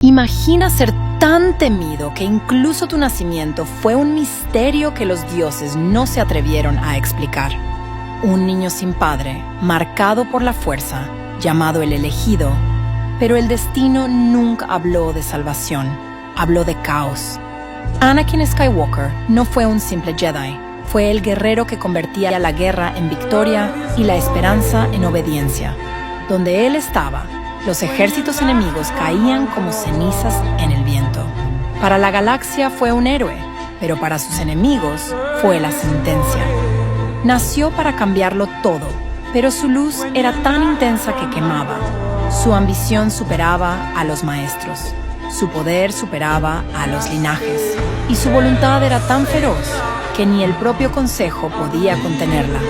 Imagina ser tan temido que incluso tu nacimiento fue un misterio que los dioses no se atrevieron a explicar. Un niño sin padre, marcado por la fuerza, llamado el elegido, pero el destino nunca habló de salvación, habló de caos. Anakin Skywalker no fue un simple Jedi, fue el guerrero que convertía la guerra en victoria y la esperanza en obediencia. Donde él estaba, los ejércitos enemigos caían como cenizas en el viento. Para la galaxia fue un héroe, pero para sus enemigos fue la sentencia. Nació para cambiarlo todo, pero su luz era tan intensa que quemaba. Su ambición superaba a los maestros, su poder superaba a los linajes, y su voluntad era tan feroz que ni el propio consejo podía contenerla.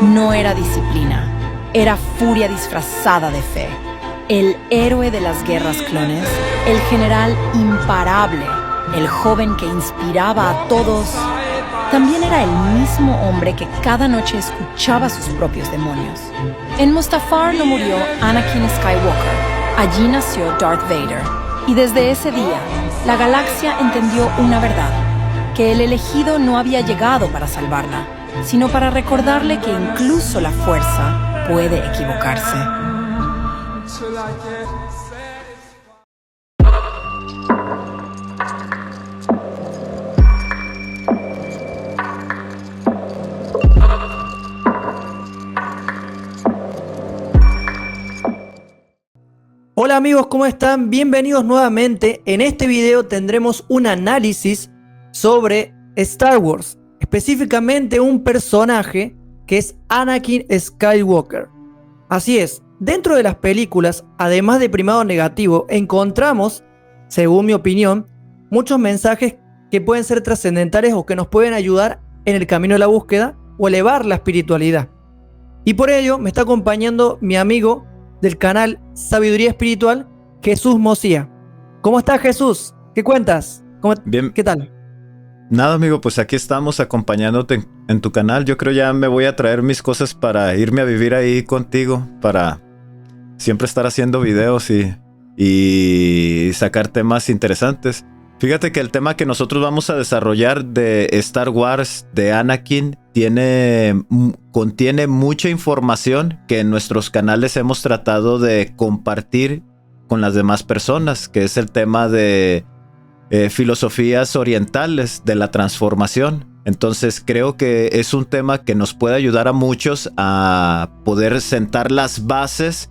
No era disciplina, era furia disfrazada de fe. El héroe de las guerras clones, el general imparable, el joven que inspiraba a todos, también era el mismo hombre que cada noche escuchaba sus propios demonios. En Mustafar no murió Anakin Skywalker, allí nació Darth Vader. Y desde ese día, la galaxia entendió una verdad, que el elegido no había llegado para salvarla, sino para recordarle que incluso la fuerza puede equivocarse. Hola amigos, ¿cómo están? Bienvenidos nuevamente. En este video tendremos un análisis sobre Star Wars, específicamente un personaje que es Anakin Skywalker. Así es, dentro de las películas, además de primado negativo, encontramos, según mi opinión, muchos mensajes que pueden ser trascendentales o que nos pueden ayudar en el camino de la búsqueda o elevar la espiritualidad. Y por ello me está acompañando mi amigo del canal Sabiduría Espiritual, Jesús Mosía. ¿Cómo estás, Jesús? ¿Qué cuentas? Bien. ¿Qué tal? Nada, amigo, pues aquí estamos acompañándote en tu canal. Yo creo ya me voy a traer mis cosas para irme a vivir ahí contigo, para siempre estar haciendo videos y sacar temas interesantes. Fíjate que el tema que nosotros vamos a desarrollar de Star Wars, de Anakin, contiene mucha información que en nuestros canales hemos tratado de compartir con las demás personas, que es el tema de filosofías orientales de la transformación. Entonces creo que es un tema que nos puede ayudar a muchos a poder sentar las bases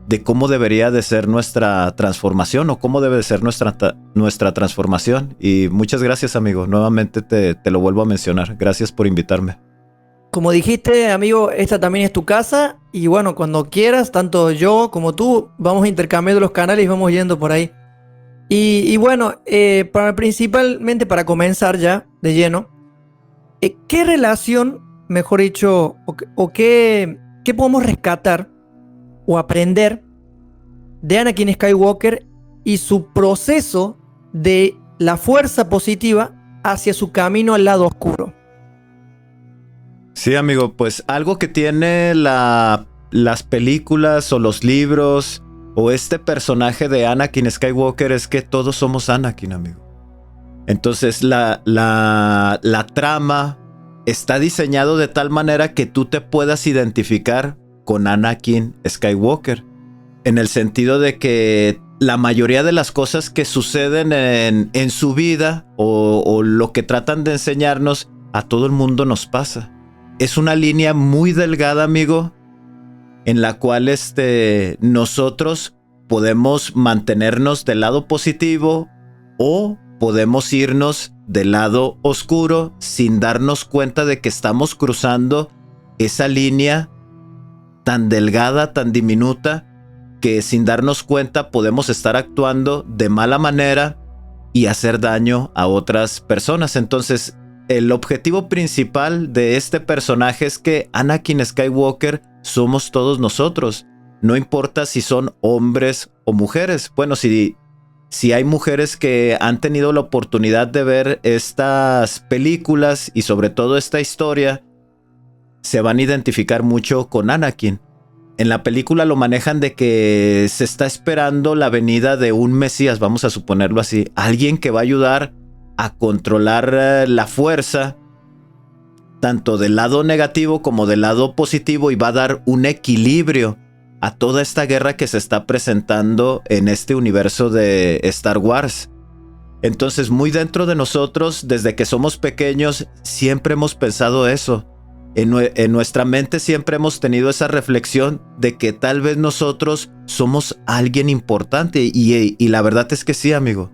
de cómo debería de ser nuestra transformación o cómo debe de ser nuestra transformación. Y muchas gracias, amigo. Nuevamente te lo vuelvo a mencionar. Gracias por invitarme. Como dijiste, amigo, esta también es tu casa. Y bueno, cuando quieras, tanto yo como tú, vamos intercambiando los canales y vamos yendo por ahí. Y bueno, principalmente para comenzar ya de lleno, ¿qué relación, mejor dicho, o qué podemos rescatar o aprender de Anakin Skywalker y su proceso de la fuerza positiva hacia su camino al lado oscuro? Sí, amigo, pues algo que tiene las películas o los libros o este personaje de Anakin Skywalker es que todos somos Anakin, amigo. Entonces la trama está diseñado de tal manera que tú te puedas identificar con Anakin Skywalker, en el sentido de que la mayoría de las cosas que suceden en su vida o lo que tratan de enseñarnos, a todo el mundo nos pasa. Es una línea muy delgada, amigo, en la cual nosotros podemos mantenernos del lado positivo o podemos irnos del lado oscuro sin darnos cuenta de que estamos cruzando esa línea tan delgada, tan diminuta, que sin darnos cuenta podemos estar actuando de mala manera y hacer daño a otras personas. Entonces, el objetivo principal de este personaje es que Anakin Skywalker somos todos nosotros. No importa si son hombres o mujeres. Bueno, si hay mujeres que han tenido la oportunidad de ver estas películas y sobre todo esta historia, se van a identificar mucho con Anakin. en la película lo manejan de que se está esperando la venida de un Mesías, vamos a suponerlo así, alguien que va a ayudar a controlar la fuerza, tanto del lado negativo como del lado positivo, y va a dar un equilibrio a toda esta guerra que se está presentando en este universo de Star Wars. Entonces, muy dentro de nosotros, desde que somos pequeños, siempre hemos pensado eso. En nuestra mente siempre hemos tenido esa reflexión de que tal vez nosotros somos alguien importante, y la verdad es que sí, amigo.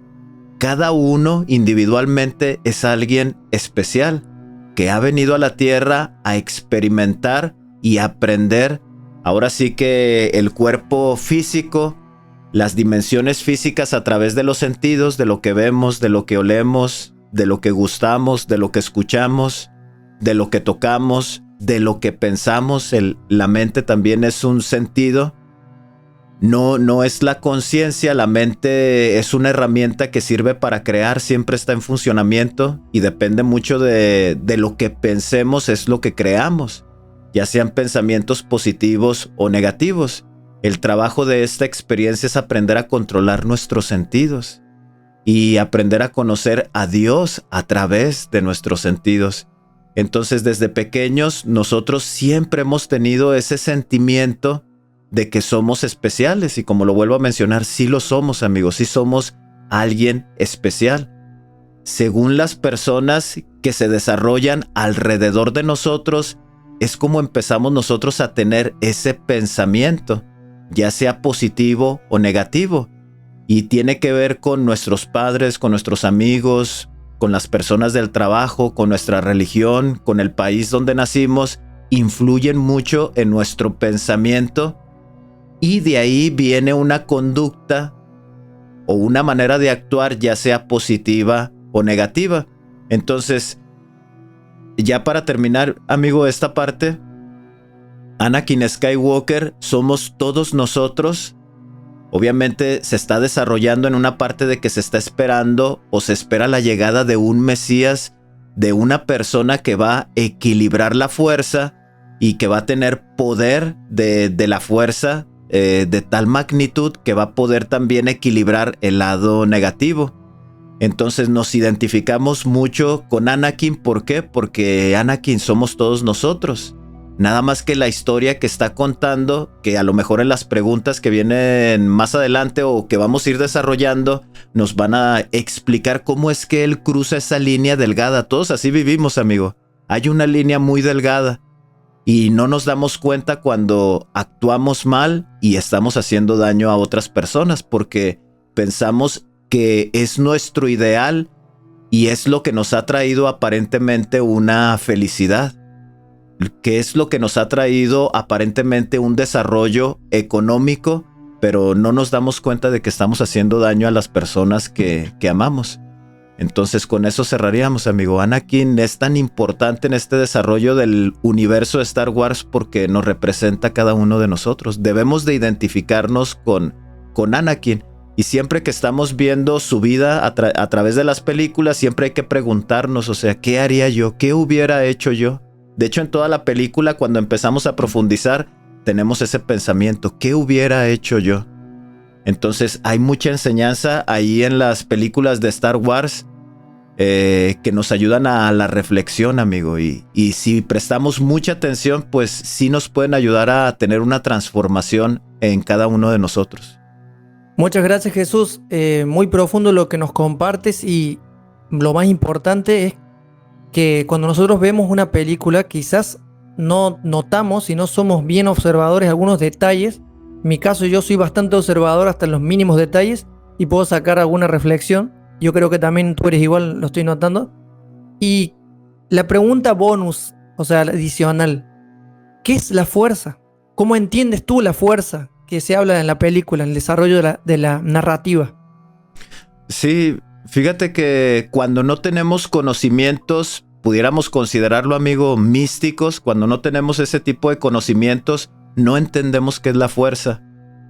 Cada uno individualmente es alguien especial que ha venido a la Tierra a experimentar y aprender. Ahora sí que el cuerpo físico, las dimensiones físicas a través de los sentidos, de lo que vemos, de lo que olemos, de lo que gustamos, de lo que escuchamos, de lo que tocamos, de lo que pensamos. La mente también es un sentido. No es la conciencia, la mente es una herramienta que sirve para crear, siempre está en funcionamiento y depende mucho de lo que pensemos, es lo que creamos, ya sean pensamientos positivos o negativos. El trabajo de esta experiencia es aprender a controlar nuestros sentidos y aprender a conocer a Dios a través de nuestros sentidos. Entonces, desde pequeños, nosotros siempre hemos tenido ese sentimiento de que somos especiales, y como lo vuelvo a mencionar, sí lo somos, amigos, sí somos alguien especial. Según las personas que se desarrollan alrededor de nosotros, es como empezamos nosotros a tener ese pensamiento, ya sea positivo o negativo, y tiene que ver con nuestros padres, con nuestros amigos, con las personas del trabajo, con nuestra religión, con el país donde nacimos. Influyen mucho en nuestro pensamiento, y de ahí viene una conducta o una manera de actuar, ya sea positiva o negativa. Entonces, ya para terminar, amigo, esta parte, Anakin Skywalker somos todos nosotros. Obviamente se está desarrollando en una parte de que se está esperando o se espera la llegada de un Mesías, de una persona que va a equilibrar la fuerza y que va a tener poder de la fuerza de tal magnitud que va a poder también equilibrar el lado negativo. Entonces nos identificamos mucho con Anakin. ¿Por qué? Porque Anakin somos todos nosotros. Nada más que la historia que está contando, que a lo mejor en las preguntas que vienen más adelante o que vamos a ir desarrollando, nos van a explicar cómo es que él cruza esa línea delgada. Todos así vivimos, amigo. Hay una línea muy delgada y no nos damos cuenta cuando actuamos mal y estamos haciendo daño a otras personas, porque pensamos que es nuestro ideal y es lo que nos ha traído aparentemente una felicidad, que es lo que nos ha traído aparentemente un desarrollo económico, pero no nos damos cuenta de que estamos haciendo daño a las personas que amamos. Entonces con eso cerraríamos, amigo. Anakin es tan importante en este desarrollo del universo de Star Wars porque nos representa a cada uno de nosotros. Debemos de identificarnos con Anakin. Y siempre que estamos viendo su vida a través de las películas, siempre hay que preguntarnos, o sea, ¿qué haría yo? ¿Qué hubiera hecho yo? De hecho, en toda la película, cuando empezamos a profundizar, tenemos ese pensamiento, ¿qué hubiera hecho yo? Entonces, hay mucha enseñanza ahí en las películas de Star Wars que nos ayudan a la reflexión, amigo. Y si prestamos mucha atención, pues sí nos pueden ayudar a tener una transformación en cada uno de nosotros. Muchas gracias, Jesús. Muy profundo lo que nos compartes, y lo más importante es que cuando nosotros vemos una película quizás no notamos y no somos bien observadores de algunos detalles. En mi caso, yo soy bastante observador hasta en los mínimos detalles y puedo sacar alguna reflexión. Yo creo que también tú eres igual, lo estoy notando. Y la pregunta bonus, o sea, la adicional, ¿qué es la fuerza? ¿Cómo entiendes tú la fuerza que se habla en la película, en el desarrollo de la narrativa? Sí, fíjate que cuando no tenemos conocimientos, pudiéramos considerarlo, amigo, místicos. Cuando no tenemos ese tipo de conocimientos, no entendemos qué es la fuerza.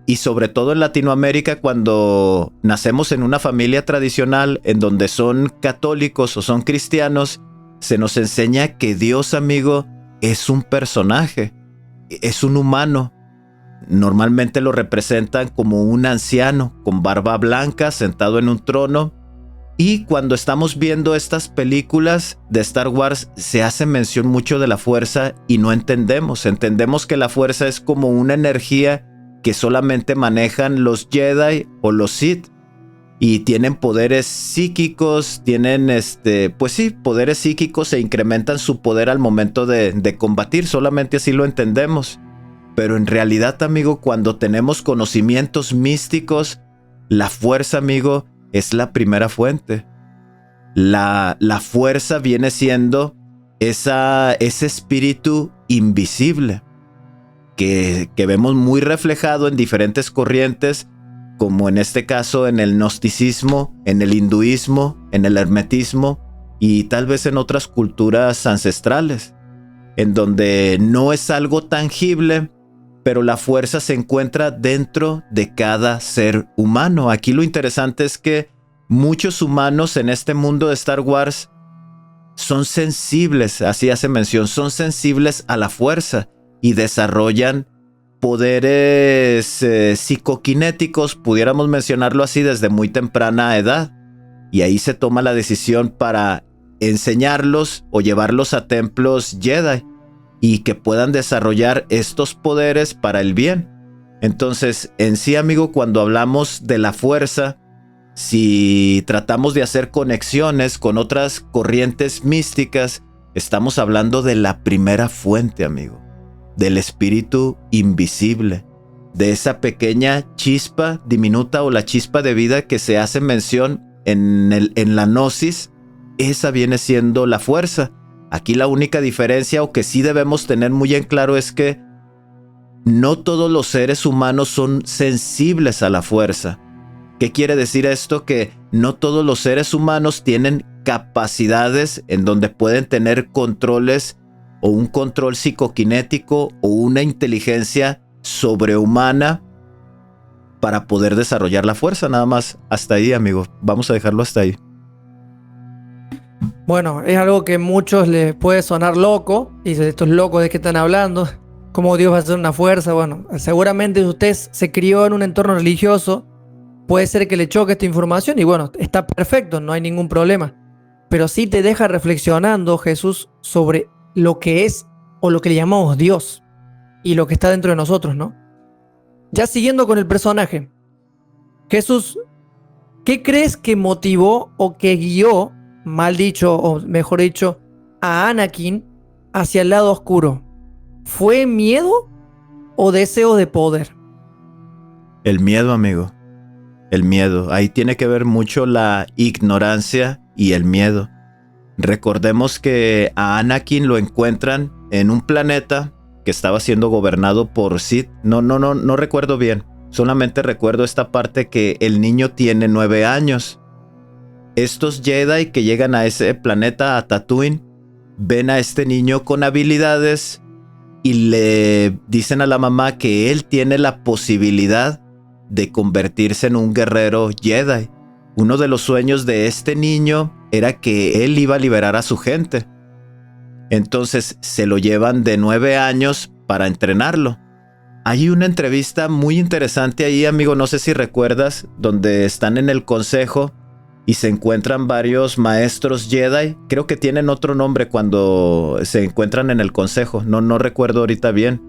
Y sobre todo en Latinoamérica, cuando nacemos en una familia tradicional en donde son católicos o son cristianos, se nos enseña que Dios, amigo, es un personaje, es un humano. normalmente lo representan como un anciano con barba blanca sentado en un trono. Y cuando estamos viendo estas películas de Star Wars se hace mención mucho de la fuerza y no entendemos. Entendemos que la fuerza es como una energía que solamente manejan los Jedi o los Sith. Y tienen poderes psíquicos, tienen pues sí, poderes psíquicos e incrementan su poder al momento de combatir. Solamente así lo entendemos. Pero en realidad, amigo, cuando tenemos conocimientos místicos, la fuerza, amigo, es la primera fuente. La fuerza viene siendo ese espíritu invisible que vemos muy reflejado en diferentes corrientes, como en este caso en el gnosticismo, en el hinduismo, en el hermetismo y tal vez en otras culturas ancestrales, en donde no es algo tangible, pero la fuerza se encuentra dentro de cada ser humano. Aquí lo interesante es que muchos humanos en este mundo de Star Wars son sensibles, así hace mención, son sensibles a la fuerza y desarrollan poderes psicoquinéticos, pudiéramos mencionarlo así, desde muy temprana edad. Y ahí se toma la decisión para enseñarlos o llevarlos a templos Jedi y que puedan desarrollar estos poderes para el bien. Entonces, en sí, amigo, cuando hablamos de la fuerza, si tratamos de hacer conexiones con otras corrientes místicas, estamos hablando de la primera fuente, amigo, del espíritu invisible, de esa pequeña chispa diminuta o la chispa de vida que se hace mención en la gnosis. Esa viene siendo la fuerza. Aquí la única diferencia, o que sí debemos tener muy en claro, es que no todos los seres humanos son sensibles a la fuerza. ¿Qué quiere decir esto? Que no todos los seres humanos tienen capacidades en donde pueden tener controles o un control psicoquinético o una inteligencia sobrehumana para poder desarrollar la fuerza. Nada más hasta ahí, amigo. Vamos a dejarlo hasta ahí. Bueno, es algo que a muchos les puede sonar loco. Y dicen, estos locos, ¿de qué están hablando? ¿Cómo Dios va a hacer una fuerza? Bueno, seguramente usted se crió en un entorno religioso. Puede ser que le choque esta información y bueno, está perfecto, no hay ningún problema. Pero sí te deja reflexionando, Jesús, sobre lo que es o lo que le llamamos Dios y lo que está dentro de nosotros, ¿no? Ya siguiendo con el personaje, Jesús, ¿qué crees que motivó o que guió, mal dicho o mejor dicho, a Anakin hacia el lado oscuro? ¿Fue miedo o deseo de poder? El miedo, amigo. El miedo. Ahí tiene que ver mucho la ignorancia y el miedo. Recordemos que a Anakin lo encuentran en un planeta que estaba siendo gobernado por Sith. No recuerdo bien. Solamente recuerdo esta parte que el niño tiene 9 años. Estos Jedi que llegan a ese planeta, a Tatooine, ven a este niño con habilidades y le dicen a la mamá que él tiene la posibilidad de convertirse en un guerrero Jedi. Uno de los sueños de este niño era que él iba a liberar a su gente. Entonces se lo llevan de 9 años para entrenarlo. Hay una entrevista muy interesante ahí, amigo, no sé si recuerdas, donde están en el consejo y se encuentran varios maestros Jedi. Creo que tienen otro nombre cuando se encuentran en el consejo. No recuerdo ahorita bien.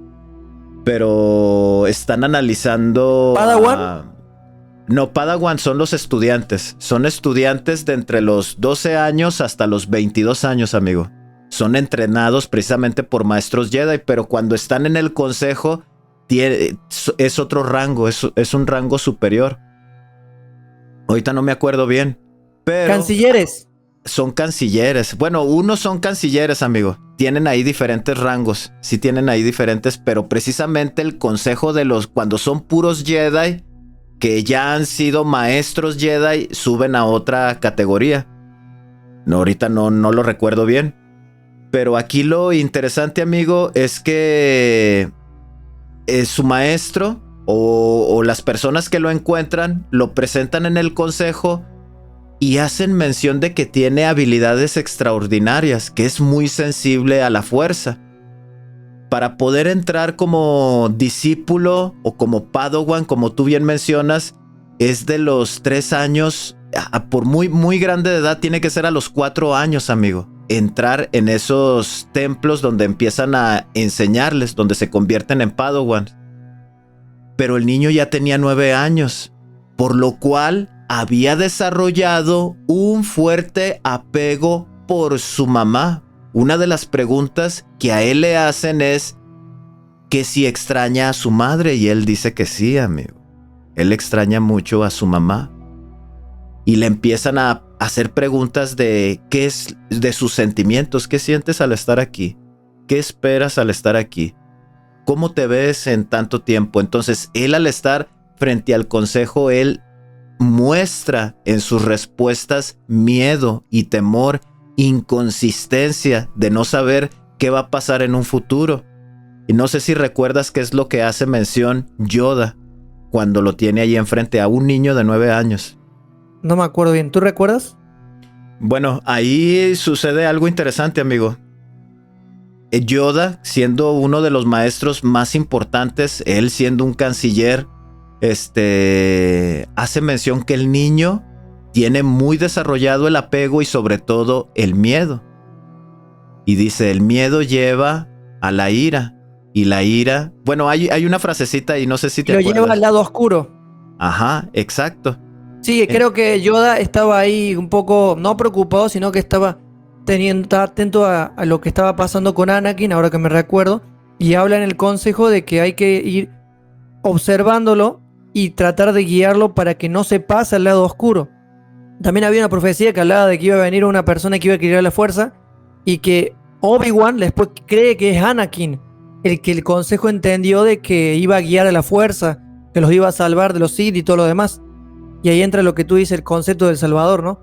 Pero están analizando... ¿Padawan? No, Padawan son los estudiantes. Son estudiantes de entre los 12 años hasta los 22 años, amigo. Son entrenados precisamente por maestros Jedi, pero cuando están en el consejo es otro rango, es un rango superior. Ahorita no me acuerdo bien, pero... Cancilleres. Son cancilleres. Bueno, unos son cancilleres, amigo. Tienen ahí diferentes rangos. Sí tienen ahí diferentes, pero precisamente el consejo de los... Cuando son puros Jedi, que ya han sido maestros Jedi, suben a otra categoría. No, ahorita no lo recuerdo bien. Pero aquí lo interesante, amigo, es que su maestro o las personas que lo encuentran lo presentan en el consejo y hacen mención de que tiene habilidades extraordinarias, que es muy sensible a la fuerza. para poder entrar como discípulo o como Padawan, como tú bien mencionas, es de los 3 años, por muy grande de edad, tiene que ser a los 4 años, amigo. Entrar en esos templos donde empiezan a enseñarles, donde se convierten en Padawan. Pero el niño ya tenía 9 años, por lo cual había desarrollado un fuerte apego por su mamá. Una de las preguntas que a él le hacen es que si extraña a su madre, y él dice que sí, amigo. Él extraña mucho a su mamá. Y le empiezan a hacer preguntas de qué es de sus sentimientos, qué sientes al estar aquí, qué esperas al estar aquí, cómo te ves en tanto tiempo. Entonces él, al estar frente al consejo, él muestra en sus respuestas miedo y temor, inconsistencia de no saber qué va a pasar en un futuro. Y no sé si recuerdas qué es lo que hace mención Yoda cuando lo tiene ahí enfrente a un niño de 9 años. No me acuerdo bien. ¿Tú recuerdas? Bueno, ahí sucede algo interesante, amigo. Yoda, siendo uno de los maestros más importantes, él siendo un canciller, hace mención que el niño tiene muy desarrollado el apego y sobre todo el miedo. Y dice, el miedo lleva a la ira. Y la ira... Bueno, hay una frasecita y no sé si te acuerdas. Lo lleva al lado oscuro. Ajá, exacto. Sí, creo que Yoda estaba ahí un poco, no preocupado, sino que estaba atento a lo que estaba pasando con Anakin, ahora que me recuerdo. Y habla en el consejo de que hay que ir observándolo y tratar de guiarlo para que no se pase al lado oscuro. También había una profecía que hablaba de que iba a venir una persona que iba a equilibrar la fuerza y que Obi-Wan después cree que es Anakin el que el consejo entendió de que iba a guiar a la fuerza, que los iba a salvar de los Sith y todo lo demás. Y ahí entra lo que tú dices, el concepto del Salvador, ¿no?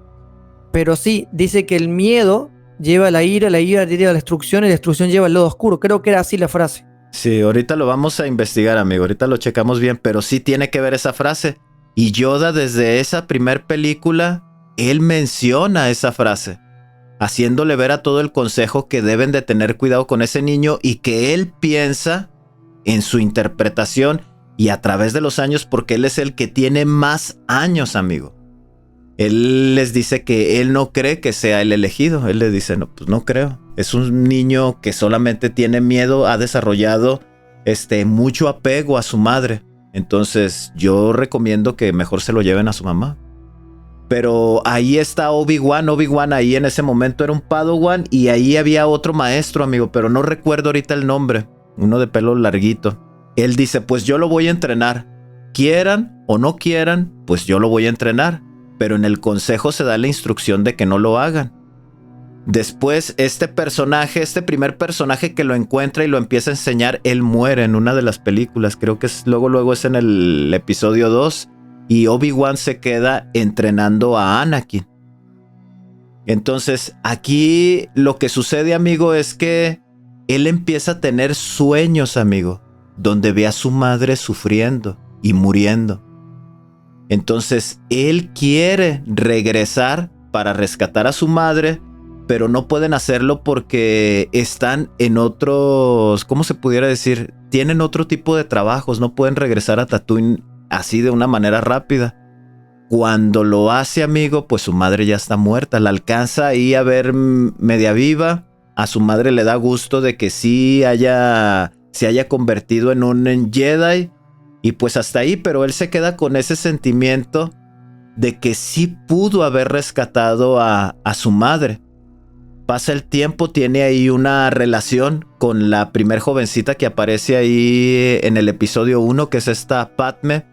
Pero sí, dice que el miedo lleva a la ira lleva a la destrucción y la destrucción lleva al lado oscuro. Creo que era así la frase. Sí, ahorita lo vamos a investigar, amigo. Ahorita lo checamos bien, pero sí tiene que ver esa frase. Y Yoda, desde esa primer película, él menciona esa frase, haciéndole ver a todo el consejo que deben de tener cuidado con ese niño y que él piensa en su interpretación y a través de los años, porque él es el que tiene más años, amigo. Él les dice que él no cree que sea el elegido. Él le dice, no, pues no creo. Es un niño que solamente tiene miedo, ha desarrollado mucho apego a su madre. Entonces yo recomiendo que mejor se lo lleven a su mamá. Pero ahí está Obi-Wan. Obi-Wan ahí en ese momento era un Padawan y ahí había otro maestro, amigo, pero no recuerdo ahorita el nombre. Uno de pelo larguito. Él dice, pues yo lo voy a entrenar. Quieran o no quieran, pues yo lo voy a entrenar. Pero en el consejo se da la instrucción de que no lo hagan. Después este primer personaje que lo encuentra y lo empieza a enseñar, él muere en una de las películas. Creo que luego es en el episodio 2. Y Obi-Wan se queda entrenando a Anakin. Entonces aquí lo que sucede, amigo, es que él empieza a tener sueños, amigo, donde ve a su madre sufriendo y muriendo. Entonces él quiere regresar para rescatar a su madre, pero no pueden hacerlo porque están en otros, ¿cómo se pudiera decir? Tienen otro tipo de trabajos, no pueden regresar a Tatooine así de una manera rápida. Cuando lo hace, amigo, pues su madre ya está muerta. La alcanza ahí a ver media viva. A su madre le da gusto de que sí se haya convertido en un Jedi. Y pues hasta ahí, pero él se queda con ese sentimiento de que sí pudo haber rescatado a su madre. Pasa el tiempo, tiene ahí una relación con la primer jovencita que aparece ahí en el episodio 1, que es esta Padme.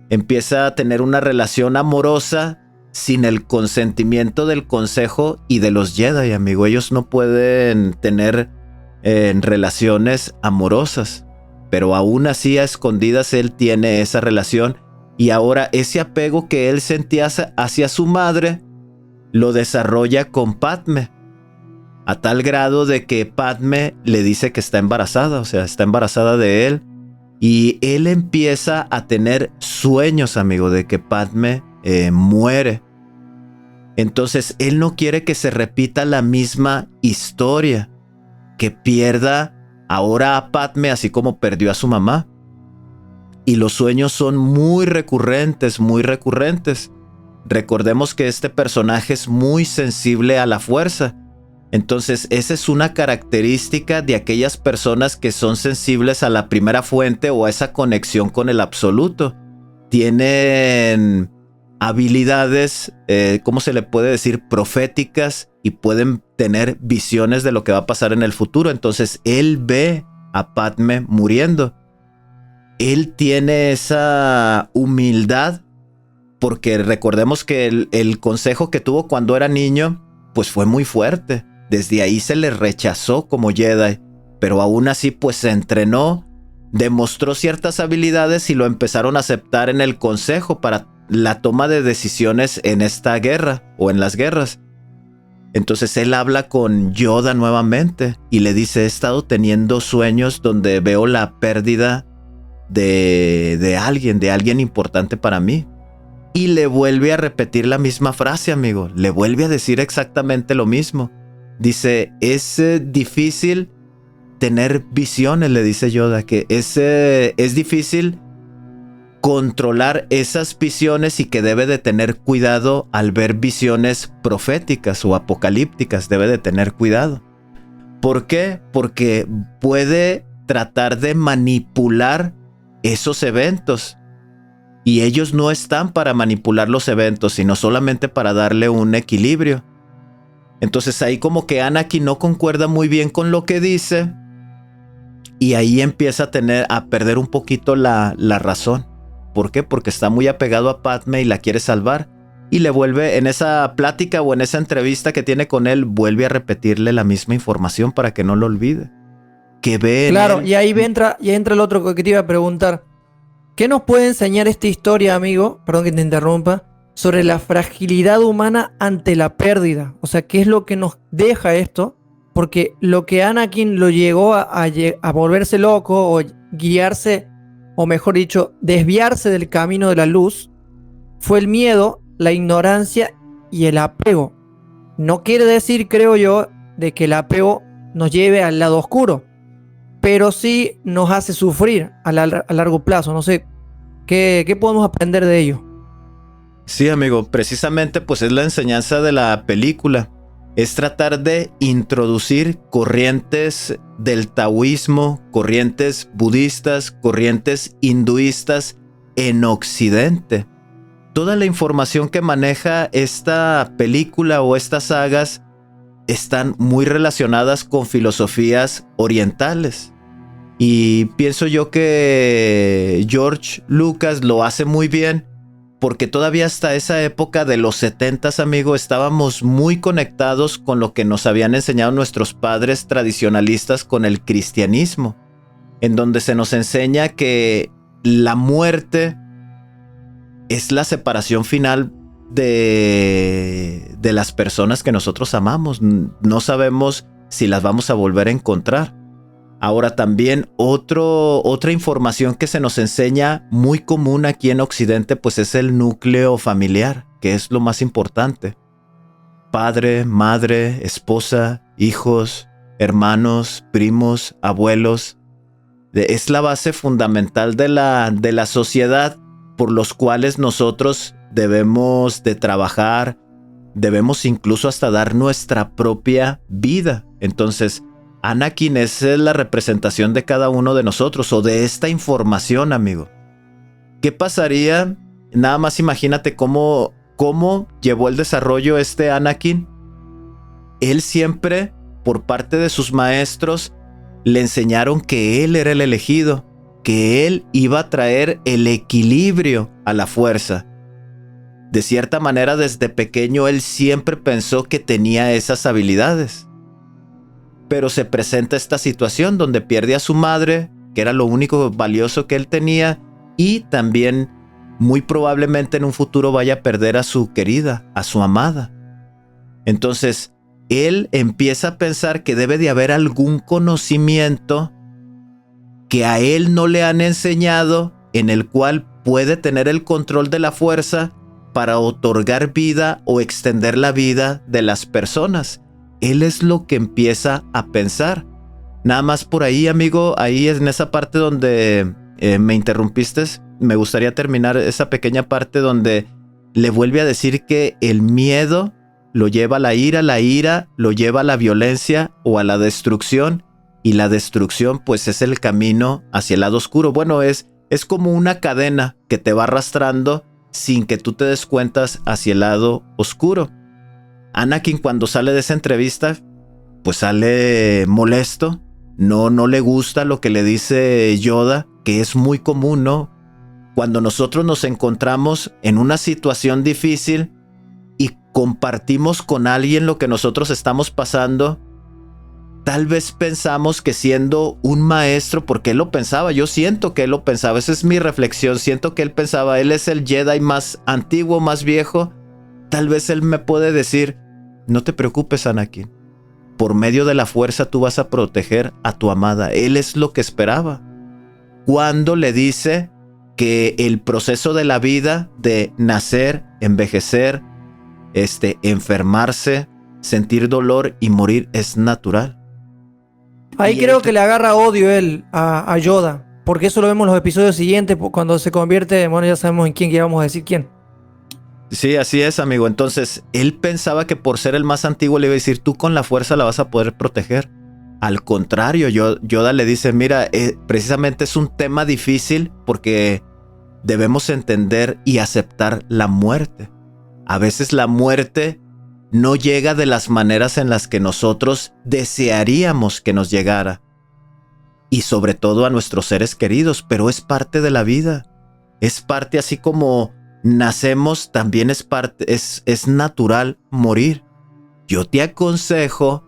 Empieza a tener una relación amorosa sin el consentimiento del consejo y de los Jedi, amigo. Ellos no pueden tener relaciones amorosas, pero aún así a escondidas él tiene esa relación. Y ahora ese apego que él sentía hacia su madre lo desarrolla con Padme, a tal grado de que Padme le dice que está embarazada, o sea, está embarazada de él. Y él empieza a tener sueños, amigo, de que Padme muere. Entonces él no quiere que se repita la misma historia, que pierda ahora a Padme, así como perdió a su mamá. Y los sueños son muy recurrentes, muy recurrentes. Recordemos que este personaje es muy sensible a la fuerza. Entonces, esa es una característica de aquellas personas que son sensibles a la primera fuente o a esa conexión con el absoluto. Tienen habilidades, ¿cómo se le puede decir? Proféticas, y pueden tener visiones de lo que va a pasar en el futuro. Entonces, él ve a Padme muriendo. Él tiene esa humildad, porque recordemos que el consejo que tuvo cuando era niño, pues fue muy fuerte. Desde ahí se le rechazó como Jedi, pero aún así pues se entrenó, demostró ciertas habilidades y lo empezaron a aceptar en el consejo para la toma de decisiones en esta guerra o en las guerras. Entonces él habla con Yoda nuevamente y le dice: he estado teniendo sueños donde veo la pérdida de alguien importante para mí. Y le vuelve a repetir la misma frase, amigo. Le vuelve a decir exactamente lo mismo. Dice: es difícil tener visiones, le dice Yoda, que es difícil controlar esas visiones y que debe de tener cuidado al ver visiones proféticas o apocalípticas. Debe de tener cuidado. ¿Por qué? Porque puede tratar de manipular esos eventos. Y ellos no están para manipular los eventos, sino solamente para darle un equilibrio. Entonces ahí como que Anakin no concuerda muy bien con lo que dice. Y ahí empieza a perder un poquito la razón. ¿Por qué? Porque está muy apegado a Padme y la quiere salvar. Y le vuelve, en esa plática o en esa entrevista que tiene con él, vuelve a repetirle la misma información para que no lo olvide. Que ve en Claro, él. y ahí entra el otro que te iba a preguntar. ¿Qué nos puede enseñar esta historia, amigo? Perdón que te interrumpa. Sobre la fragilidad humana ante la pérdida. O sea, ¿qué es lo que nos deja esto? Porque lo que Anakin lo llegó a volverse loco o guiarse, o mejor dicho, desviarse del camino de la luz, fue el miedo, la ignorancia y el apego. No quiere decir, creo yo, de que el apego nos lleve al lado oscuro, pero sí nos hace sufrir a largo plazo. No sé, ¿qué podemos aprender de ello? Sí, amigo, precisamente pues es la enseñanza de la película. Es tratar de introducir corrientes del taoísmo, corrientes budistas, corrientes hinduistas en Occidente. Toda la información que maneja esta película o estas sagas están muy relacionadas con filosofías orientales. Y pienso yo que George Lucas lo hace muy bien, porque todavía hasta esa época de los 70s, amigo, estábamos muy conectados con lo que nos habían enseñado nuestros padres tradicionalistas con el cristianismo, en donde se nos enseña que la muerte es la separación final de las personas que nosotros amamos. No sabemos si las vamos a volver a encontrar. Ahora también otra información que se nos enseña muy común aquí en Occidente, pues es el núcleo familiar, que es lo más importante. Padre, madre, esposa, hijos, hermanos, primos, abuelos. Es la base fundamental de la sociedad, por los cuales nosotros debemos de trabajar, debemos incluso hasta dar nuestra propia vida. Entonces, Anakin es la representación de cada uno de nosotros, o de esta información, amigo. ¿Qué pasaría? Nada más imagínate cómo llevó el desarrollo este Anakin. Él siempre, por parte de sus maestros, le enseñaron que él era el elegido, que él iba a traer el equilibrio a la fuerza. De cierta manera, desde pequeño, él siempre pensó que tenía esas habilidades. Pero se presenta esta situación donde pierde a su madre, que era lo único valioso que él tenía, y también muy probablemente en un futuro vaya a perder a su querida, a su amada. Entonces, él empieza a pensar que debe de haber algún conocimiento que a él no le han enseñado, en el cual puede tener el control de la fuerza para otorgar vida o extender la vida de las personas. Él es lo que empieza a pensar. Nada más por ahí, amigo, ahí en esa parte donde me interrumpiste, me gustaría terminar esa pequeña parte donde le vuelve a decir que el miedo lo lleva a la ira lo lleva a la violencia o a la destrucción, y la destrucción pues es el camino hacia el lado oscuro. Bueno, es como una cadena que te va arrastrando sin que tú te des cuenta hacia el lado oscuro. Anakin, cuando sale de esa entrevista, pues sale molesto, no le gusta lo que le dice Yoda, que es muy común, ¿no? Cuando nosotros nos encontramos en una situación difícil y compartimos con alguien lo que nosotros estamos pasando, tal vez pensamos que siendo un maestro, porque él lo pensaba, yo siento que él lo pensaba, esa es mi reflexión, siento que él pensaba, él es el Jedi más antiguo, más viejo, tal vez él me puede decir, no te preocupes, Anakin, por medio de la fuerza tú vas a proteger a tu amada. Él es lo que esperaba. Cuando le dice que el proceso de la vida, de nacer, envejecer, enfermarse, sentir dolor y morir es natural. Ahí creo que le agarra odio él a Yoda, porque eso lo vemos en los episodios siguientes, cuando se convierte, bueno, ya sabemos en quién, que vamos a decir quién. Sí, así es, amigo. Entonces, él pensaba que por ser el más antiguo le iba a decir, tú con la fuerza la vas a poder proteger. Al contrario, Yoda le dice, mira, precisamente es un tema difícil porque debemos entender y aceptar la muerte. A veces la muerte no llega de las maneras en las que nosotros desearíamos que nos llegara. Y sobre todo a nuestros seres queridos, pero es parte de la vida. Es parte, así como nacemos, también es parte, es natural morir. Yo te aconsejo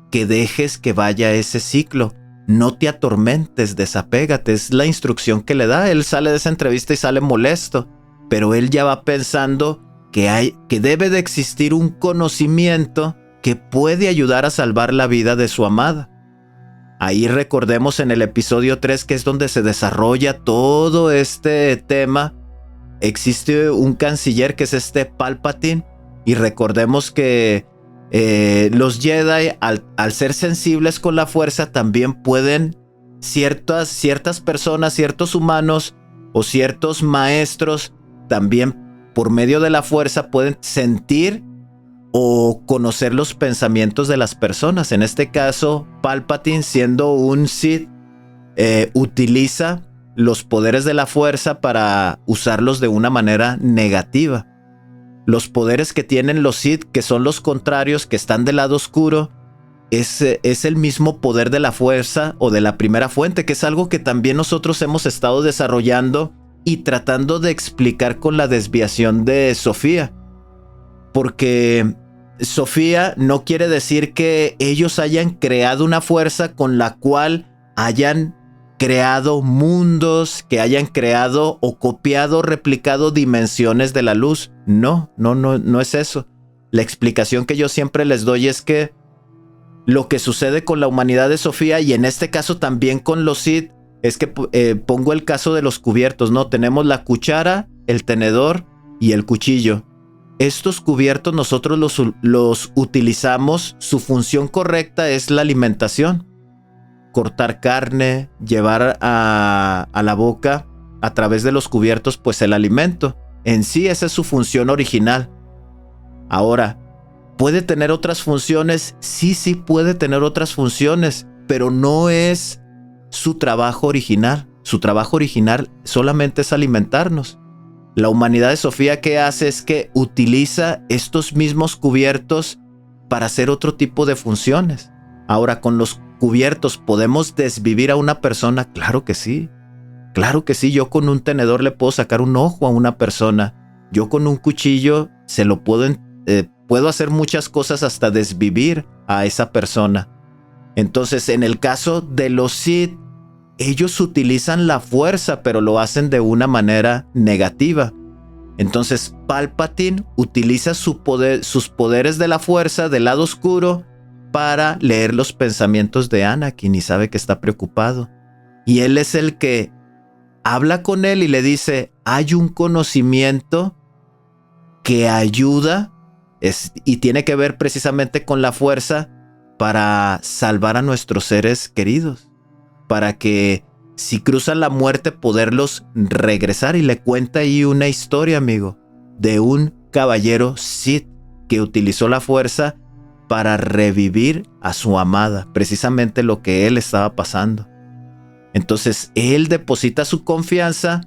que dejes que vaya ese ciclo. No te atormentes, desapégate. Es la instrucción que le da. Él sale de esa entrevista y sale molesto, pero él ya va pensando que debe de existir un conocimiento que puede ayudar a salvar la vida de su amada. Ahí recordemos en el episodio 3, que es donde se desarrolla todo este tema. Existe un canciller que es Palpatine, y recordemos que los Jedi, al ser sensibles con la fuerza, también pueden ciertas personas, ciertos humanos o ciertos maestros, también por medio de la fuerza pueden sentir o conocer los pensamientos de las personas. En este caso, Palpatine, siendo un Sith, utiliza los poderes de la fuerza para usarlos de una manera negativa. Los poderes que tienen los Sith, que son los contrarios, que están del lado oscuro, es el mismo poder de la fuerza o de la primera fuente, que es algo que también nosotros hemos estado desarrollando y tratando de explicar con la desviación de Sofía. Porque Sofía no quiere decir que ellos hayan creado una fuerza con la cual hayan creado mundos, que hayan creado o copiado, replicado dimensiones de la luz. No es eso. La explicación que yo siempre les doy es que lo que sucede con la humanidad de Sofía, y en este caso también con los Sith, es que pongo el caso de los cubiertos, ¿no? Tenemos la cuchara, el tenedor y el cuchillo. Estos cubiertos nosotros los utilizamos, su función correcta es la alimentación. Cortar carne, llevar a la boca a través de los cubiertos, pues el alimento. En sí esa es su función original. Ahora, ¿puede tener otras funciones? Sí puede tener otras funciones, pero no es su trabajo original. Su trabajo original solamente es alimentarnos. La humanidad de Sofía, ¿qué hace? Es que utiliza estos mismos cubiertos para hacer otro tipo de funciones. Ahora, con los cubiertos, ¿podemos desvivir a una persona? Claro que sí. Claro que sí. Yo con un tenedor le puedo sacar un ojo a una persona. Yo con un cuchillo se lo puedo hacer muchas cosas, hasta desvivir a esa persona. Entonces, en el caso de los Sith, ellos utilizan la fuerza, pero lo hacen de una manera negativa. Entonces, Palpatine utiliza sus poderes de la fuerza del lado oscuro para leer los pensamientos de Anakin, y sabe que está preocupado. Y él es el que habla con él y le dice, hay un conocimiento que ayuda y tiene que ver precisamente con la fuerza, para salvar a nuestros seres queridos, para que si cruzan la muerte poderlos regresar. Y le cuenta ahí una historia, amigo, de un caballero Sith que utilizó la fuerza para revivir a su amada, precisamente lo que él estaba pasando. Entonces él deposita su confianza,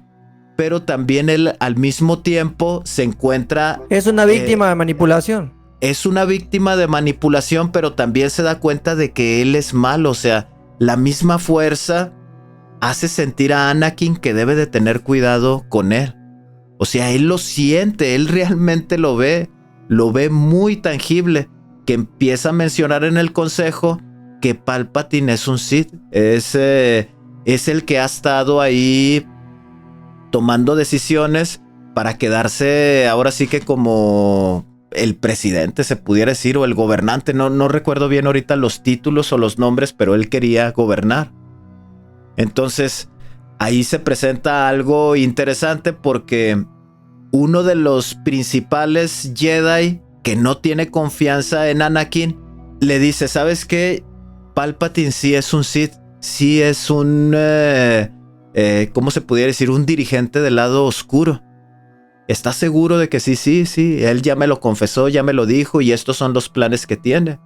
pero también él al mismo tiempo se encuentra... Es una víctima de manipulación. Es una víctima de manipulación, pero también se da cuenta de que él es malo. O sea, la misma fuerza hace sentir a Anakin que debe de tener cuidado con él. O sea, él lo siente, él realmente lo ve muy tangible, que empieza a mencionar en el consejo que Palpatine es un Sith. Es el que ha estado ahí tomando decisiones para quedarse ahora sí que como el presidente, se pudiera decir, o el gobernante. No recuerdo bien ahorita los títulos o los nombres, pero él quería gobernar. Entonces, ahí se presenta algo interesante porque uno de los principales Jedi que no tiene confianza en Anakin le dice, ¿sabes qué? Palpatine sí es un Sith, sí es un, ¿cómo se pudiera decir? Un dirigente del lado oscuro. ¿Estás seguro de que sí? Él ya me lo confesó, ya me lo dijo y estos son los planes que tiene.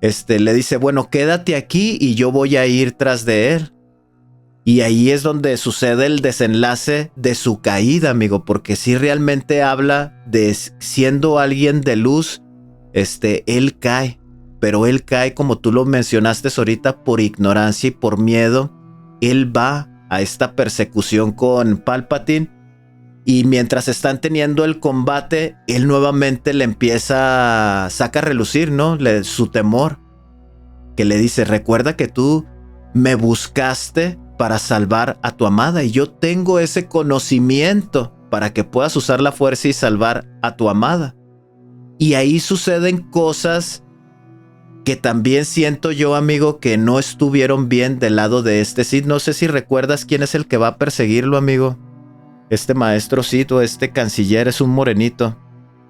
Le dice, bueno, quédate aquí y yo voy a ir tras de él. Y ahí es donde sucede el desenlace de su caída, amigo, porque sí realmente habla de siendo alguien de luz, él cae, pero él cae como tú lo mencionaste ahorita por ignorancia y por miedo. Él va a esta persecución con Palpatine y mientras están teniendo el combate, él nuevamente le saca a relucir, ¿no? Su temor, que le dice, recuerda que tú me buscaste para salvar a tu amada y yo tengo ese conocimiento para que puedas usar la fuerza y salvar a tu amada. Y ahí suceden cosas que también siento yo, amigo, que no estuvieron bien del lado de este Sith. No sé si recuerdas quién es el que va a perseguirlo, amigo. Este maestro Sith o este canciller es un morenito.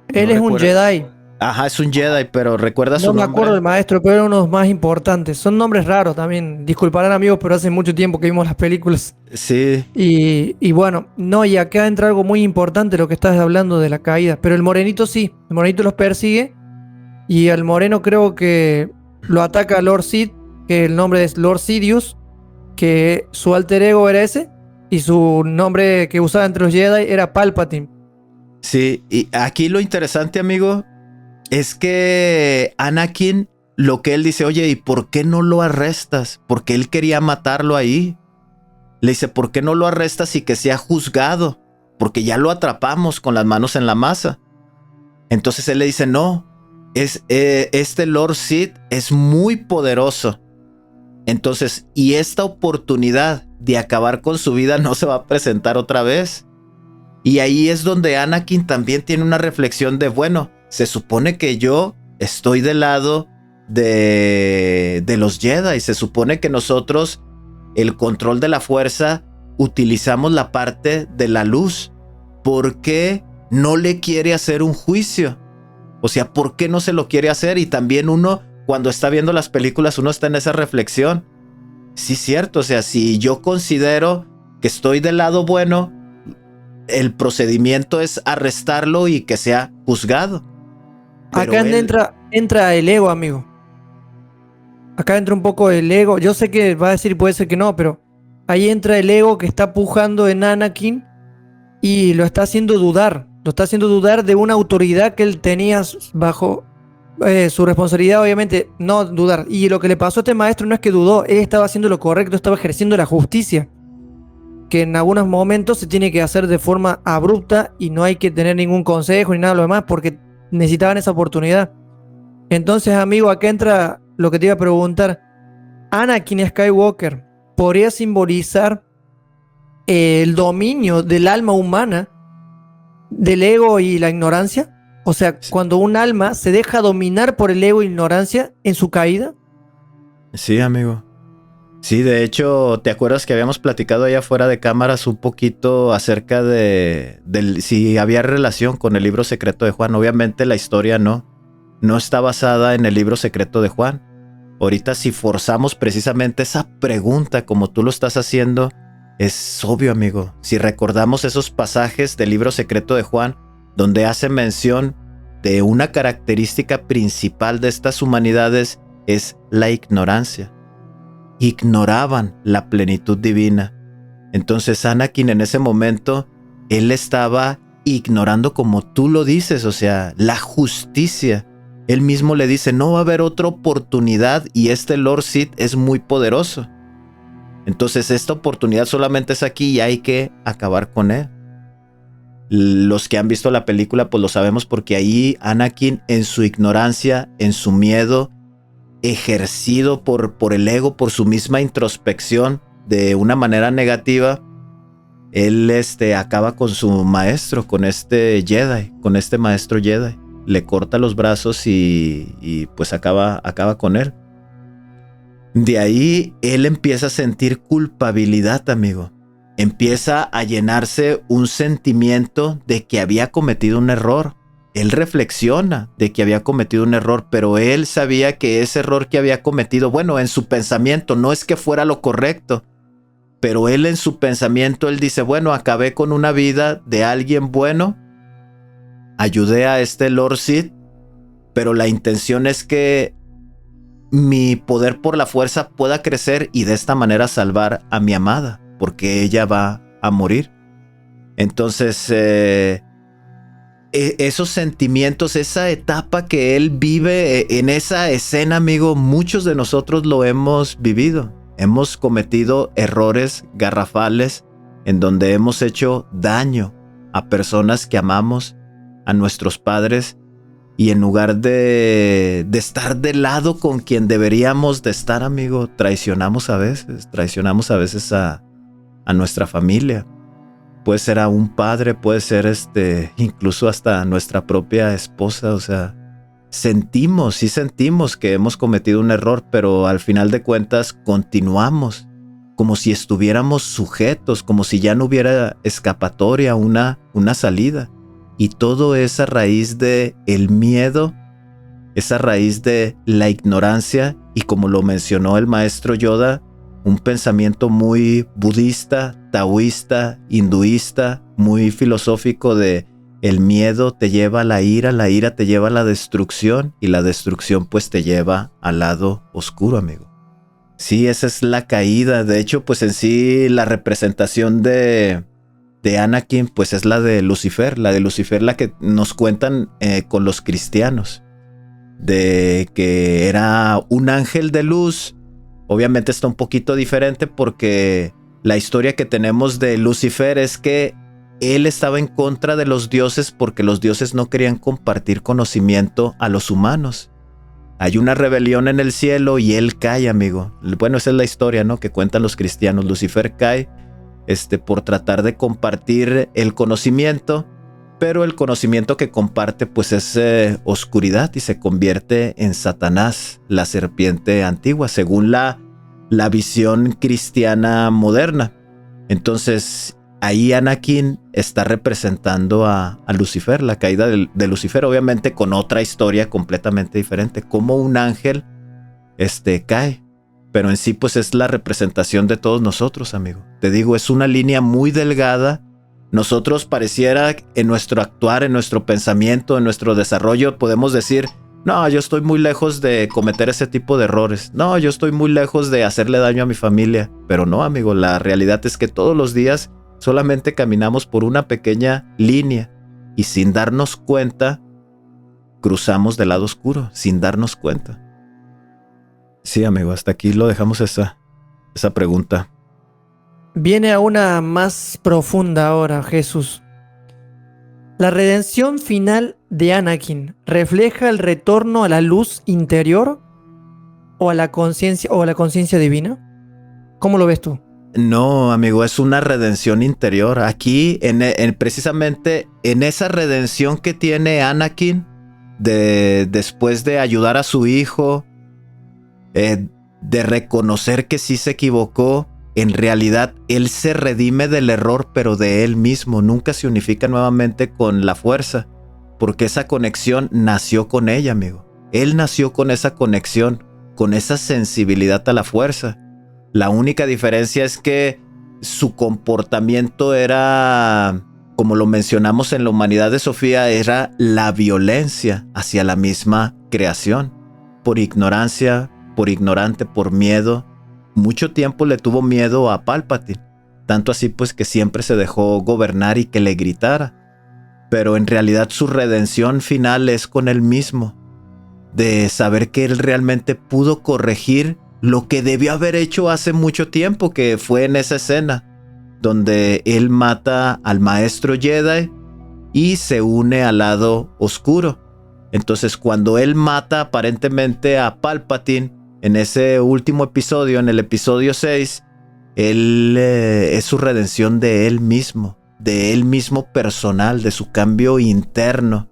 Él es un Jedi. Ajá, es un Jedi, pero ¿recuerdas su No me nombre? acuerdo del maestro, pero era uno de los más importantes. Son nombres raros también. Disculparán, amigos, pero hace mucho tiempo que vimos las películas. Sí. Y bueno, no, y acá entra algo muy importante, lo que estás hablando de la caída. Pero el morenito sí, el morenito los persigue. Y al moreno creo que lo ataca Lord Sith, que el nombre es Lord Sidious, que su alter ego era ese. Y su nombre que usaba entre los Jedi era Palpatine. Sí, y aquí lo interesante, amigo, es que Anakin, lo que él dice, oye, ¿y por qué no lo arrestas? Porque él quería matarlo ahí. Le dice, ¿por qué no lo arrestas y que sea juzgado? Porque ya lo atrapamos con las manos en la masa. Entonces él le dice, no, este Lord Sith es muy poderoso. Entonces, y esta oportunidad de acabar con su vida no se va a presentar otra vez. Y ahí es donde Anakin también tiene una reflexión de, bueno, se supone que yo estoy del lado de los Jedi. Se supone que nosotros, el control de la fuerza, utilizamos la parte de la luz. ¿Por qué no le quiere hacer un juicio? O sea, ¿por qué no se lo quiere hacer? Y también uno, cuando está viendo las películas, uno está en esa reflexión. Sí, cierto. O sea, si yo considero que estoy del lado bueno, el procedimiento es arrestarlo y que sea juzgado. Pero acá entra el ego, amigo. Acá entra un poco el ego. Yo sé que va a decir, puede ser que no, pero ahí entra el ego que está pujando en Anakin y lo está haciendo dudar. Lo está haciendo dudar de una autoridad que él tenía bajo su responsabilidad, obviamente, no dudar. Y lo que le pasó a este maestro no es que dudó, él estaba haciendo lo correcto, estaba ejerciendo la justicia, que en algunos momentos se tiene que hacer de forma abrupta y no hay que tener ningún consejo ni nada de lo demás porque necesitaban esa oportunidad. Entonces, amigo, acá entra lo que te iba a preguntar. Anakin Skywalker podría simbolizar el dominio del alma humana, del ego y la ignorancia. O sea, cuando un alma se deja dominar por el ego e ignorancia en su caída. Sí, amigo. Sí, de hecho, ¿te acuerdas que habíamos platicado allá fuera de cámaras un poquito acerca de si había relación con el libro secreto de Juan? Obviamente la historia no está basada en el libro secreto de Juan. ahorita si forzamos precisamente esa pregunta como tú lo estás haciendo, es obvio, amigo. Si recordamos esos pasajes del libro secreto de Juan, donde hace mención de una característica principal de estas humanidades, es la ignorancia. Ignoraban la plenitud divina. Entonces Anakin en ese momento, él estaba ignorando, como tú lo dices, o sea, la justicia. Él mismo le dice, no va a haber otra oportunidad y este Lord Sith es muy poderoso. Entonces esta oportunidad solamente es aquí y hay que acabar con él. Los que han visto la película pues lo sabemos, porque ahí Anakin, en su ignorancia, en su miedo, ejercido por el ego, por su misma introspección de una manera negativa, él acaba con su maestro, con este Jedi, con este maestro Jedi. Le corta los brazos y pues acaba con él. De ahí él empieza a sentir culpabilidad, amigo. Empieza a llenarse un sentimiento de que había cometido un error. Él reflexiona de que había cometido un error, pero él sabía que ese error que había cometido, bueno, en su pensamiento, no es que fuera lo correcto, pero él en su pensamiento, él dice, bueno, acabé con una vida de alguien bueno, ayudé a este Lord Sith, pero la intención es que mi poder por la fuerza pueda crecer y de esta manera salvar a mi amada, porque ella va a morir. Entonces, esos sentimientos, esa etapa que él vive en esa escena, amigo, muchos de nosotros lo hemos vivido. Hemos cometido errores garrafales en donde hemos hecho daño a personas que amamos, a nuestros padres, y en lugar de estar de lado con quien deberíamos de estar, amigo, traicionamos a veces a nuestra familia. Puede ser a un padre, puede ser incluso hasta nuestra propia esposa. O sea, sentimos que hemos cometido un error, pero al final de cuentas continuamos como si estuviéramos sujetos, como si ya no hubiera escapatoria, una salida. Y todo es a raíz de el miedo, es a raíz de la ignorancia y, como lo mencionó el maestro Yoda, un pensamiento muy budista, taoísta, hinduista, muy filosófico de el miedo te lleva a la ira te lleva a la destrucción y la destrucción pues te lleva al lado oscuro, amigo. Sí, esa es la caída. De hecho, pues en sí la representación de Anakin pues es la de Lucifer, la que nos cuentan con los cristianos, de que era un ángel de luz. Obviamente está un poquito diferente porque la historia que tenemos de Lucifer es que él estaba en contra de los dioses porque los dioses no querían compartir conocimiento a los humanos. Hay una rebelión en el cielo y él cae, amigo. Bueno, esa es la historia, ¿no?, que cuentan los cristianos. Lucifer cae por tratar de compartir el conocimiento, pero el conocimiento que comparte pues es oscuridad y se convierte en Satanás, la serpiente antigua, según la visión cristiana moderna. Entonces ahí Anakin está representando a Lucifer, la caída de Lucifer, obviamente con otra historia completamente diferente, como un ángel cae. Pero en sí pues es la representación de todos nosotros, amigo. Te digo, es una línea muy delgada. Nosotros pareciera en nuestro actuar, en nuestro pensamiento, en nuestro desarrollo, podemos decir, no, yo estoy muy lejos de cometer ese tipo de errores. No, yo estoy muy lejos de hacerle daño a mi familia. Pero no, amigo, la realidad es que todos los días solamente caminamos por una pequeña línea y sin darnos cuenta, cruzamos del lado oscuro, sin darnos cuenta. Sí, amigo, hasta aquí lo dejamos esa pregunta. Viene a una más profunda ahora, Jesús. ¿La redención final de Anakin refleja el retorno a la luz interior o a la conciencia divina? ¿Cómo lo ves tú? No, amigo, es una redención interior. Aquí, precisamente en esa redención que tiene Anakin, después de ayudar a su hijo, de reconocer que sí se equivocó, en realidad él se redime del error, pero de él mismo. Nunca se unifica nuevamente con la fuerza, porque esa conexión nació con ella, amigo. Él nació con esa conexión, con esa sensibilidad a la fuerza. La única diferencia es que su comportamiento era, como lo mencionamos en La humanidad de Sofía, era la violencia hacia la misma creación. Por ignorancia, por ignorante, por miedo. Mucho tiempo le tuvo miedo a Palpatine. Tanto así pues que siempre se dejó gobernar y que le gritara. Pero en realidad su redención final es con él mismo. De saber que él realmente pudo corregir lo que debió haber hecho hace mucho tiempo, que fue en esa escena donde él mata al maestro Jedi y se une al lado oscuro. Entonces cuando él mata aparentemente a Palpatine en ese último episodio, en el episodio 6, él es su redención de él mismo personal, de su cambio interno,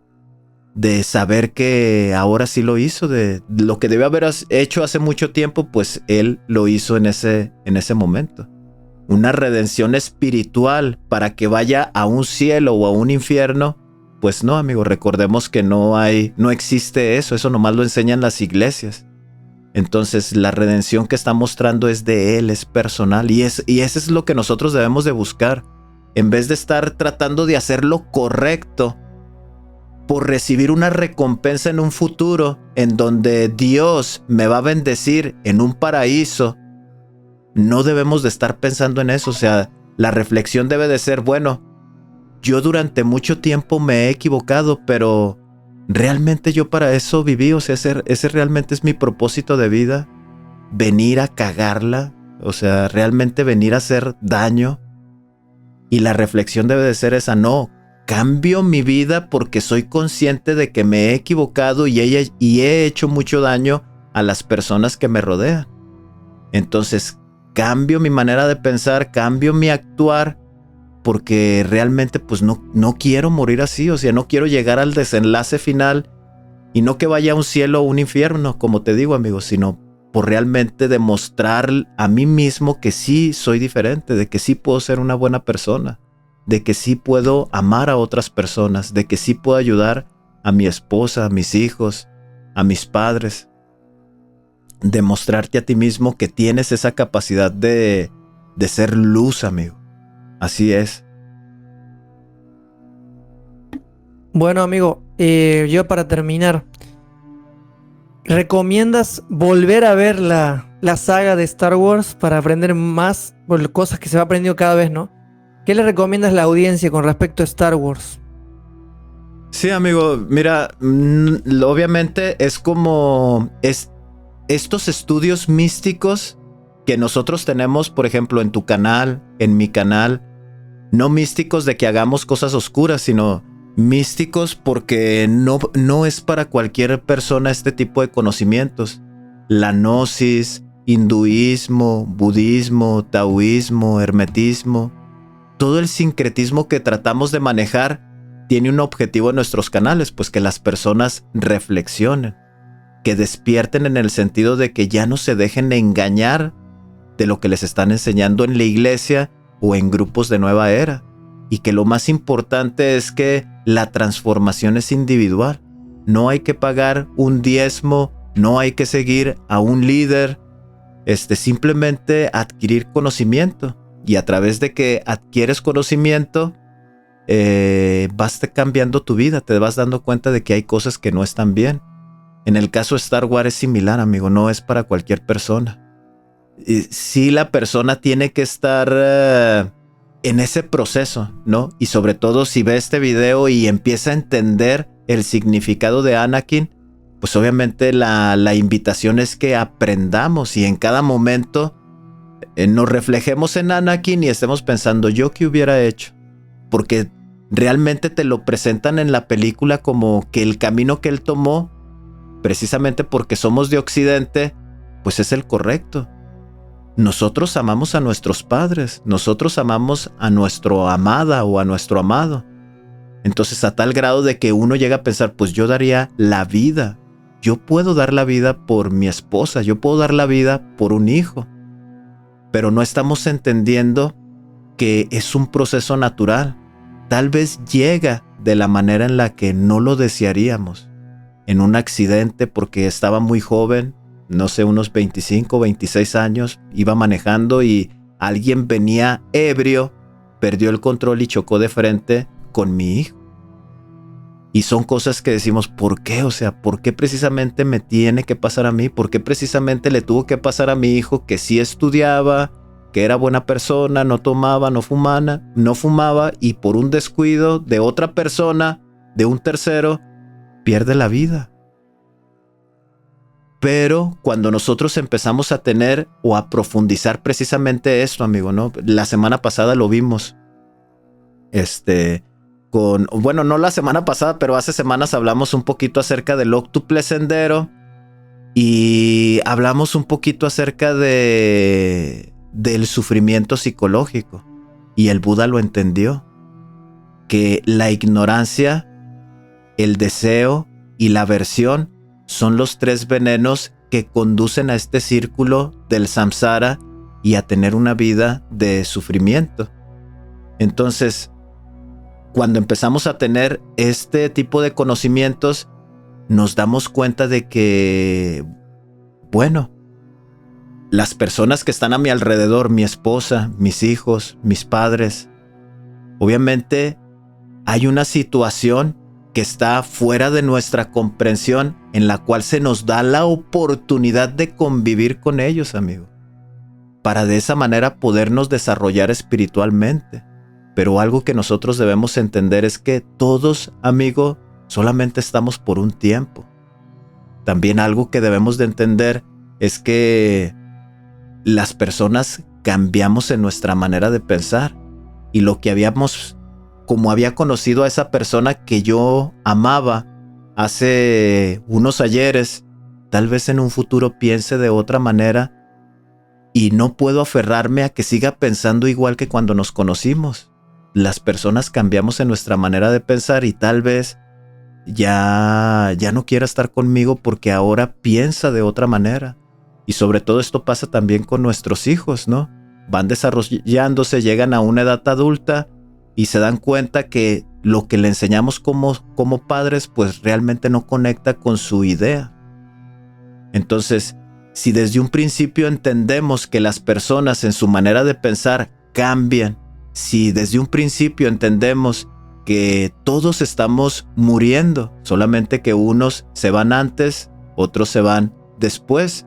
de saber que ahora sí lo hizo, de lo que debió haber hecho hace mucho tiempo, pues él lo hizo en ese momento. Una redención espiritual para que vaya a un cielo o a un infierno. Pues no, amigo, recordemos que no existe eso nomás lo enseñan las iglesias. Entonces la redención que está mostrando es de él, es personal, y eso es lo que nosotros debemos de buscar. En vez de estar tratando de hacer lo correcto por recibir una recompensa en un futuro en donde Dios me va a bendecir en un paraíso, no debemos de estar pensando en eso. O sea, la reflexión debe de ser, bueno, yo durante mucho tiempo me he equivocado, pero realmente yo para eso viví. O sea, ese realmente es mi propósito de vida, venir a cagarla, o sea, realmente venir a hacer daño. Y la reflexión debe de ser esa, no, cambio mi vida porque soy consciente de que me he equivocado y he hecho mucho daño a las personas que me rodean. Entonces, cambio mi manera de pensar, cambio mi actuar, porque realmente pues no quiero morir así. O sea, no quiero llegar al desenlace final y no que vaya a un cielo o un infierno, como te digo, amigo, sino por realmente demostrar a mí mismo que sí soy diferente, de que sí puedo ser una buena persona, de que sí puedo amar a otras personas, de que sí puedo ayudar a mi esposa, a mis hijos, a mis padres. Demostrarte a ti mismo que tienes esa capacidad de ser luz, amigo. Así es. Bueno, amigo, yo para terminar, ¿recomiendas volver a ver la saga de Star Wars para aprender más por cosas que se va aprendiendo cada vez, ¿no? ¿Qué le recomiendas a la audiencia con respecto a Star Wars? Sí, amigo, mira, obviamente es como estos estudios místicos que nosotros tenemos, por ejemplo, en tu canal, en mi canal, no místicos de que hagamos cosas oscuras, sino místicos porque no es para cualquier persona este tipo de conocimientos. La gnosis, hinduismo, budismo, taoísmo, hermetismo, todo el sincretismo que tratamos de manejar tiene un objetivo en nuestros canales, pues que las personas reflexionen, que despierten en el sentido de que ya no se dejen engañar de lo que les están enseñando en la iglesia o en grupos de nueva era, y que lo más importante es que la transformación es individual. No hay que pagar un diezmo, no hay que seguir a un líder, simplemente adquirir conocimiento, y a través de que adquieres conocimiento vas cambiando tu vida, te vas dando cuenta de que hay cosas que no están bien. En el caso de Star Wars es similar, amigo, no es para cualquier persona. Sí, la persona tiene que estar en ese proceso, ¿no? Y sobre todo si ve este video y empieza a entender el significado de Anakin, pues obviamente la invitación es que aprendamos y en cada momento nos reflejemos en Anakin y estemos pensando, ¿yo qué hubiera hecho? Porque realmente te lo presentan en la película como que el camino que él tomó, precisamente porque somos de Occidente, pues es el correcto. Nosotros amamos a nuestros padres, nosotros amamos a nuestra amada o a nuestro amado. Entonces a tal grado de que uno llega a pensar, pues yo daría la vida. Yo puedo dar la vida por mi esposa, yo puedo dar la vida por un hijo. Pero no estamos entendiendo que es un proceso natural. Tal vez llega de la manera en la que no lo desearíamos. En un accidente porque estaba muy joven, no sé, unos 25, 26 años, iba manejando y alguien venía ebrio, perdió el control y chocó de frente con mi hijo. Y son cosas que decimos, ¿por qué? O sea, ¿por qué precisamente me tiene que pasar a mí? ¿Por qué precisamente le tuvo que pasar a mi hijo que sí estudiaba, que era buena persona, no tomaba, no fumaba y por un descuido de otra persona, de un tercero, pierde la vida? Pero cuando nosotros empezamos a tener o a profundizar precisamente esto, amigo, ¿no? La semana pasada lo vimos. Bueno, no la semana pasada, pero hace semanas hablamos un poquito acerca del óctuple sendero y hablamos un poquito acerca del sufrimiento psicológico. Y el Buda lo entendió, que la ignorancia, el deseo y la aversión son los 3 venenos que conducen a este círculo del samsara y a tener una vida de sufrimiento. Entonces, cuando empezamos a tener este tipo de conocimientos, nos damos cuenta de que, bueno, las personas que están a mi alrededor, mi esposa, mis hijos, mis padres, obviamente hay una situación que está fuera de nuestra comprensión, en la cual se nos da la oportunidad de convivir con ellos, amigo, para de esa manera podernos desarrollar espiritualmente. Pero algo que nosotros debemos entender es que todos, amigo, solamente estamos por un tiempo. También algo que debemos de entender es que las personas cambiamos en nuestra manera de pensar, y lo que como había conocido a esa persona que yo amaba hace unos ayeres, tal vez en un futuro piense de otra manera, y no puedo aferrarme a que siga pensando igual que cuando nos conocimos. Las personas cambiamos en nuestra manera de pensar y tal vez ya no quiera estar conmigo porque ahora piensa de otra manera. Y sobre todo esto pasa también con nuestros hijos, ¿no? Van desarrollándose, llegan a una edad adulta y se dan cuenta que lo que le enseñamos como padres pues realmente no conecta con su idea. Entonces, si desde un principio entendemos que las personas en su manera de pensar cambian, si desde un principio entendemos que todos estamos muriendo, solamente que unos se van antes, otros se van después,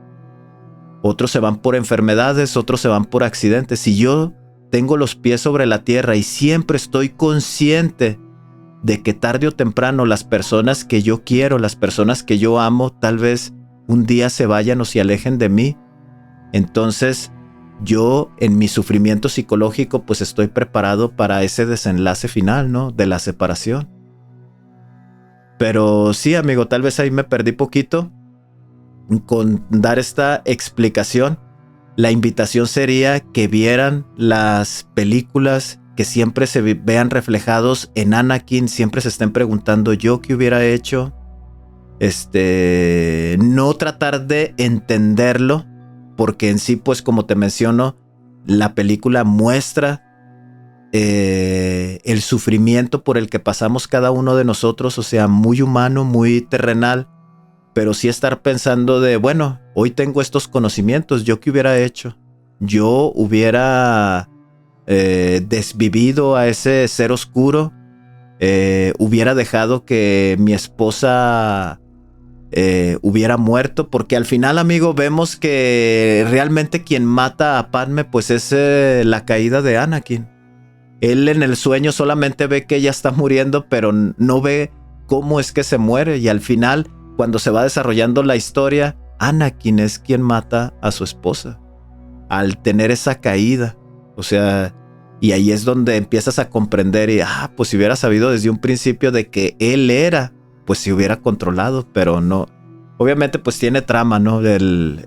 otros se van por enfermedades, otros se van por accidentes. Si yo tengo los pies sobre la tierra y siempre estoy consciente de que tarde o temprano las personas que yo quiero, las personas que yo amo, tal vez un día se vayan o se alejen de mí, entonces yo en mi sufrimiento psicológico pues estoy preparado para ese desenlace final, ¿no? De la separación. Pero sí, amigo, tal vez ahí me perdí poquito con dar esta explicación. La invitación sería que vieran las películas, que siempre se vean reflejados en Anakin, siempre se estén preguntando yo qué hubiera hecho. No tratar de entenderlo, porque en sí, pues como te menciono, la película muestra el sufrimiento por el que pasamos cada uno de nosotros, o sea, muy humano, muy terrenal, pero sí estar pensando de, bueno, hoy tengo estos conocimientos, ¿yo qué hubiera hecho? Yo hubiera desvivido a ese ser oscuro, hubiera dejado que mi esposa hubiera muerto, porque al final, amigo, vemos que realmente quien mata a Padme pues es la caída de Anakin. Él en el sueño solamente ve que ella está muriendo, pero no ve cómo es que se muere, y al final, cuando se va desarrollando la historia, Anakin es quien mata a su esposa al tener esa caída. O sea, y ahí es donde empiezas a comprender y pues si hubiera sabido desde un principio de que él era, pues se hubiera controlado, pero no. Obviamente pues tiene trama, ¿no? Tiene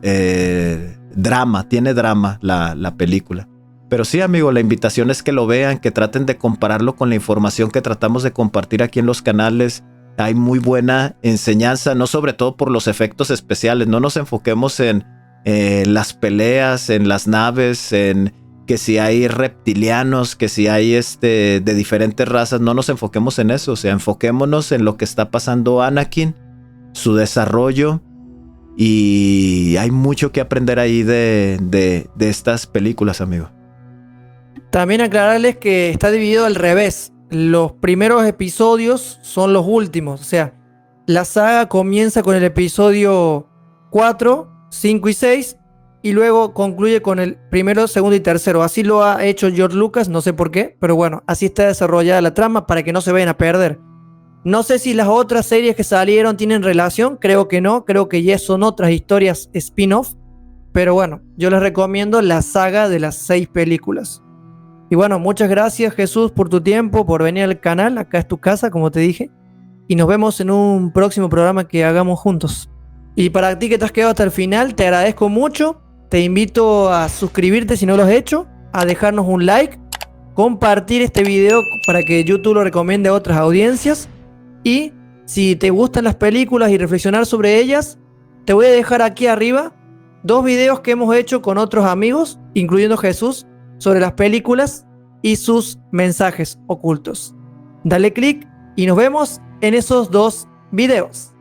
drama la película. Pero sí, amigo, la invitación es que lo vean, que traten de compararlo con la información que tratamos de compartir aquí en los canales. Hay muy buena enseñanza, no sobre todo por los efectos especiales. No nos enfoquemos en las peleas, en las naves, en que si hay reptilianos, que si hay de diferentes razas. No nos enfoquemos en eso, o sea, enfoquémonos en lo que está pasando Anakin, su desarrollo Y hay mucho que aprender ahí de estas películas, amigo. También aclararles que está dividido al revés. Los primeros episodios son los últimos. O sea, la saga comienza con el episodio 4, 5 y 6 y luego concluye con el primero, segundo y tercero. Así lo ha hecho George Lucas, no sé por qué, pero bueno, así está desarrollada la trama para que no se vayan a perder. No sé si las otras series que salieron tienen relación, creo que no, creo que ya son otras historias spin-off, pero bueno, yo les recomiendo la saga de las 6 películas. Y bueno, muchas gracias Jesús por tu tiempo, por venir al canal, acá es tu casa, como te dije, y nos vemos en un próximo programa que hagamos juntos. Y para ti que te has quedado hasta el final, te agradezco mucho, te invito a suscribirte si no lo has hecho, a dejarnos un like, compartir este video para que YouTube lo recomiende a otras audiencias. Y si te gustan las películas y reflexionar sobre ellas, te voy a dejar aquí arriba 2 videos que hemos hecho con otros amigos, incluyendo Jesús, sobre las películas y sus mensajes ocultos. Dale click y nos vemos en esos 2 videos.